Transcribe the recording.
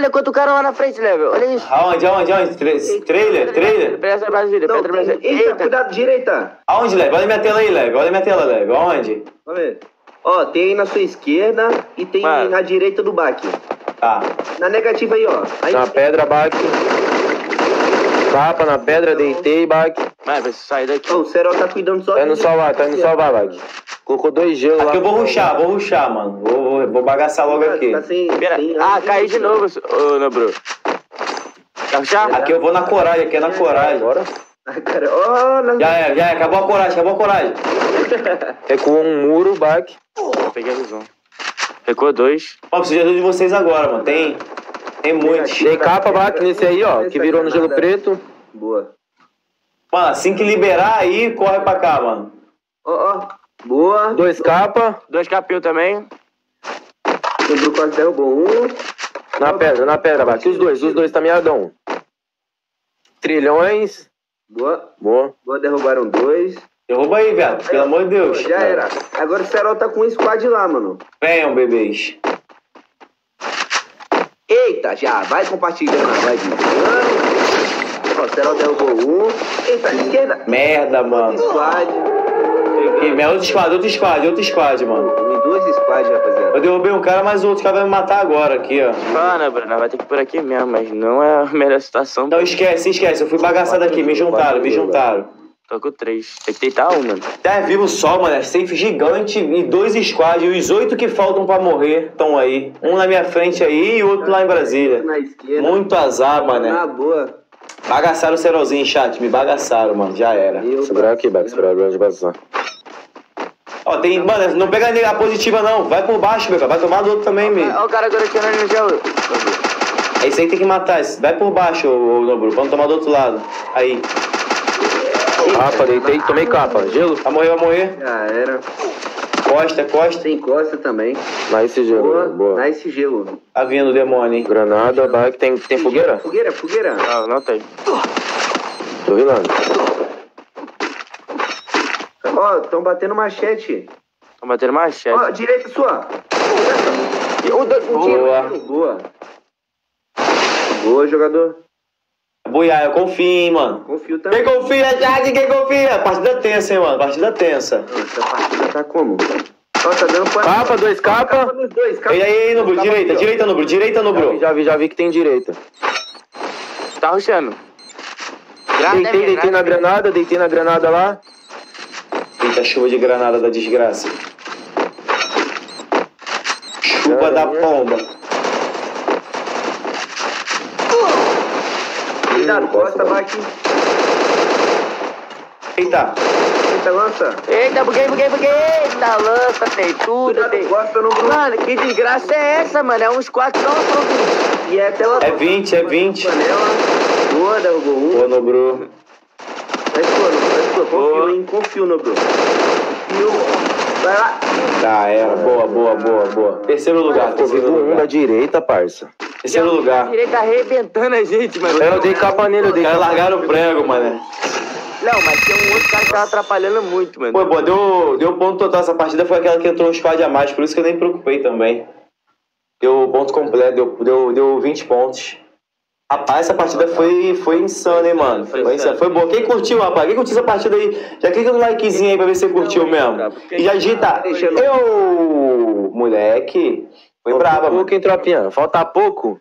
olha quanto cara lá na frente, Level. Olha isso. Aonde? Trailer? Pedra Brasília, Pedra Brasília. Eita, cuidado, direita. Aonde, Level? Olha minha tela aí, Level. Olha minha tela, Level. Aonde? Vamos ver. Ó, tem aí na sua esquerda e tem Mano. na direita do baque. Tá. Na negativa aí, ó. Aí, Na pedra, baque. Capa na pedra, deitei, baque. Mano, vai sair daqui. ó, o Serol tá cuidando só Tá indo salvar, baque. Colocou 2 gelos lá. Aqui eu vou rushar, mano. Vou bagaçar logo aqui. Tá sem... Pera. sem- Ah, caí de novo, ô, Nobru. Quer rushar? Aqui eu vou na coragem, aqui é na coragem. Bora. Ah, cara, ó, Já é. Acabou a coragem. Recuou um muro, baque. Peguei a visão. Recuou 2. Ó, preciso de ajuda de vocês agora, mano. Tem muitos. Tem capa, baque nesse aí, ó. Que virou no gelo preto. Boa. Mano, assim que liberar aí, corre pra cá, mano. Ó. Boa. 2 capa. 2 capil também. O Bruno quase derrubou um. Na pedra, baque. Os dois tá miadão. Trilhões. Boa. Boa. Boa, derrubaram 2. Derruba aí, viado. Pelo amor de Deus. Já era. Agora o Serol tá com um squad lá, mano. Venham, bebês. Eita, já. Vai compartilhando. Vai divulgando. Ó, o Serol derrubou um. Eita, esquerda. Merda, mano. Squad. Outro squad, mano. Tem 2 squads, rapaziada. Eu derrubei um cara, mas o outro cara vai me matar agora aqui, ó. Mano, Bruno, vai ter que ir por aqui mesmo, mas não é a melhor situação. Não, esquece. Eu fui bagaçado aqui. Me juntaram. Tô com 3. Tem que deitar um, mano. Tá vivo só, mano. É safe gigante e 2 squads. E os 8 que faltam pra morrer estão aí. Um na minha frente aí e outro lá em Brasília. Na esquerda. Muito azar, Na mané. boa. Bagaçaram o Serolzinho, chat. Me bagaçaram, mano. Já era. Segurar aqui, baque. Segurar de passar. Ó, tem... Mano, não pega a positiva, não. Vai por baixo, meu cara. Vai tomar do outro também, meu. Ó o cara agora aqui no gel. É isso aí que tem que matar. Vai por baixo, ô Nobru. Vamos tomar do outro lado. Aí. Capa, deitei, tomei capa. Gelo. Vai morrer. Já era. Costa. Tem costa também. Nice gelo. Boa. Nice gelo. Tá vindo o demônio, hein? Granada, baque. Tem fogueira? Fogueira. Não tem. Tô vilando. Ó, tão batendo machete. Tô batendo machete. Ó, direita sua. Boa. Boa, jogador. Boiar, eu confio, hein, mano. Confio também. Quem confia, Jack? Quem confia? Partida tensa, hein, mano. Partida tensa. Essa partida tá como? Ó, tá dando pra... Capa, 2 capa. nos dois. E aí, Nobru. Direita, Nobru. Já vi que tem direita. Tá rushando. Deitei na granada lá. Eita, chuva de granada da desgraça. Chuva da pomba. Cuidado, costa, bate. Eita. Eita, lança. Eita, buguei. Eita, lança, tem tudo. Cuidado, Tem... costa no grupo. Mano, que desgraça é essa, mano? É uns 4 só pro 20. E é tela... É 20. Panela. Boa, derrubou um. Ô, Nobru. Vai sua. Confio no Bruno. Confio. Vai lá. Já era. Boa. Terceiro lugar. Tô vivo um da direita, parça. Terceiro lugar. Direita arrebentando a gente, mano. Eu dei capa nele, Os caras largaram o prego, mano. Não, mas tem um outro cara que tava atrapalhando muito, mano. Pô, deu ponto total. Essa partida foi aquela que entrou um squad a mais, por isso que eu nem me preocupei também. Deu ponto completo, deu 20 pontos. Rapaz, essa partida foi insana, hein, mano. Foi insana. Foi boa. Quem curtiu, rapaz? Quem curtiu essa partida aí? Já clica no likezinho aí pra ver se você curtiu mesmo. E já digita. Eu, moleque. Foi brava, mano. Pouco, hein, tropinha? Falta pouco.